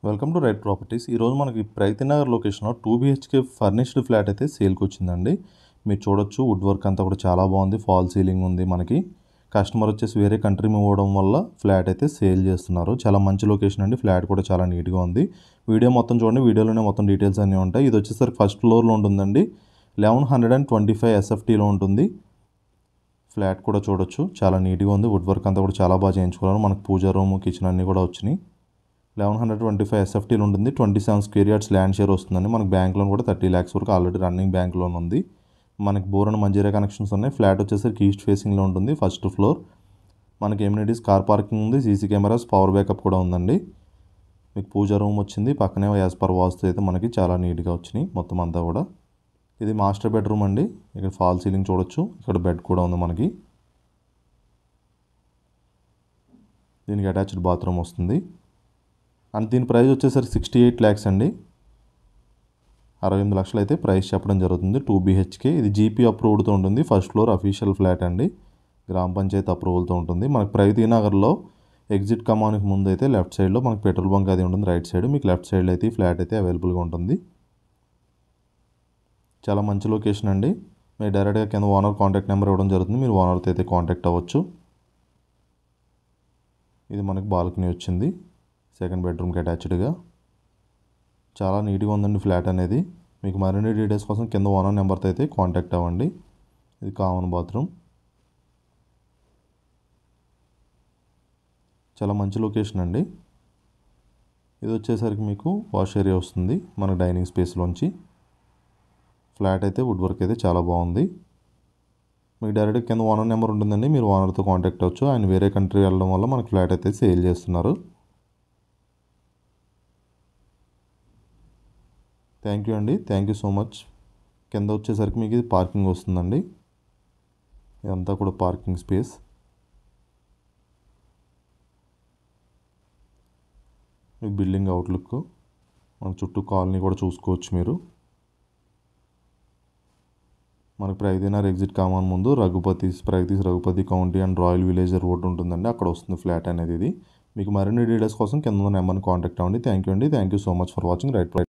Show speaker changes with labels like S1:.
S1: Welcome to right properties. ఈరోజు మనకి ప్రైతినగర్ లొకేషన్లో 2 BHK ఫర్నిష్డ్ ఫ్లాట్ అయితే సేల్కి వచ్చిందండి. మీరు చూడొచ్చు, వుడ్ వర్క్ అంతా కూడా చాలా బాగుంది. ఫాల్ సీలింగ్ ఉంది. మనకి కస్టమర్ వచ్చేసి వేరే కంట్రీ మూవ్ అవ్వడం వల్ల ఫ్లాట్ అయితే సేల్ చేస్తున్నారు. చాలా మంచి లొకేషన్ అండి. ఫ్లాట్ కూడా చాలా నీట్గా ఉంది. వీడియో మొత్తం చూడండి. వీడియోలోనే మొత్తం డీటెయిల్స్ అన్నీ ఉంటాయి. ఇది వచ్చేసరికి ఫస్ట్ ఫ్లోర్లో ఉంటుందండి. 1125 SFTలో ఉంటుంది. ఫ్లాట్ కూడా చూడొచ్చు, చాలా నీట్గా ఉంది. వుడ్ వర్క్ అంతా కూడా చాలా బాగా చేయించుకున్నారు. మనకు పూజ రూమ్, కిచెన్ అన్నీ కూడా వచ్చినాయి. 1125 SFTలో ఉంటుంది. 27 స్క్వేర్ యార్డ్స్ ల్యాండ్ షేర్ వస్తుందండి. మనకి బ్యాంక్ లోన్ కూడా 30 lakhs వరకు ఆల్రెడీ రన్నింగ్ బ్యాంక్ లోన్ ఉంది. మనకి బోర్ అండ్ మంజీరా కనెక్షన్స్ ఉన్నాయి. ఫ్లాట్ వచ్చేసరికి ఈస్ట్ ఫేసింగ్లో ఉంటుంది. ఫస్ట్ ఫ్లోర్ మనకి ఎమ్యూనిటీస్, కార్ పార్కింగ్ ఉంది, సీసీ కెమెరాస్, పవర్ బ్యాకప్ కూడా ఉందండి. మీకు పూజ రూమ్ వచ్చింది. పక్కనే యాజ్ పర్ వాస్తు అయితే మనకి చాలా నీట్గా వచ్చినాయి మొత్తం అంతా కూడా. ఇది మాస్టర్ బెడ్రూమ్ అండి. ఇక్కడ ఫాల్ సీలింగ్ చూడొచ్చు. ఇక్కడ బెడ్ కూడా ఉంది మనకి. దీనికి అటాచ్డ్ బాత్రూమ్ వస్తుంది. అండ్ దీని ప్రైస్ వచ్చేసరికి 68 lakhs అండి. 68 లక్షలు అయితే ప్రైస్ చెప్పడం జరుగుతుంది. 2 BHK. ఇది జీపీ అప్రూవ్డ్తో ఉంటుంది. ఫస్ట్ ఫ్లోర్ అఫీషియల్ ఫ్లాట్ అండి. గ్రామ పంచాయతీ అప్రూవల్తో ఉంటుంది. మనకి ప్రగతి నగర్లో ఎగ్జిట్ కమానికి ముందు అయితే లెఫ్ట్ సైడ్లో మనకి పెట్రోల్ బంక్ అది ఉంటుంది. రైట్ సైడ్ మీకు లెఫ్ట్ సైడ్లో అయితే ఈ ఫ్లాట్ అయితే అవైలబుల్గా ఉంటుంది. చాలా మంచి లొకేషన్ అండి. మీరు డైరెక్ట్గా కింద ఓనర్ కాంటాక్ట్ నెంబర్ ఇవ్వడం జరుగుతుంది. మీరు ఓనర్తో అయితే కాంటాక్ట్ అవ్వచ్చు. ఇది మనకి బాల్కనీ వచ్చింది. సెకండ్ బెడ్రూమ్కి అటాచ్డ్గా చాలా నీట్గా ఉందండి ఫ్లాట్ అనేది. మీకు మరిన్ని డీటెయిల్స్ కోసం కింద ఓనర్ నెంబర్తో అయితే కాంటాక్ట్ అవ్వండి. ఇది కామన్ బాత్రూమ్. చాలా మంచి లొకేషన్ అండి. ఇది వచ్చేసరికి మీకు వాష్ ఏరియా వస్తుంది మన డైనింగ్ స్పేస్లోంచి. ఫ్లాట్ అయితే వుడ్ వర్క్ అయితే చాలా బాగుంది. మీకు డైరెక్ట్గా కింద ఓనర్ నెంబర్ ఉంటుందండి. మీరు ఓనర్తో కాంటాక్ట్ అవ్వచ్చు. ఆయన వేరే కంట్రీ వెళ్ళడం వల్ల మనకు ఫ్లాట్ అయితే సేల్ చేస్తున్నారు. థ్యాంక్ యూ అండి. Thank you so much. కింద వచ్చేసరికి మీకు ఇది పార్కింగ్ వస్తుందండి. ఇదంతా కూడా పార్కింగ్ స్పేస్. మీ బిల్డింగ్ అవుట్లుక్, మన చుట్టూ కాలనీ కూడా చూసుకోవచ్చు మీరు. మనకు ప్రగతినగర్ ఎగ్జిట్ కామన్ ముందు Pragathi Raghupathi county and royal village road ఉంటుందండి. అక్కడ వస్తుంది ఫ్లాట్ అనేది. ఇది మీకు మరిన్ని డీటెయిల్స్ కోసం కింద నెంబర్ని కాంటాక్ట్ అవ్వండి. థ్యాంక్ యూ అండి. Thank you so much for watching right.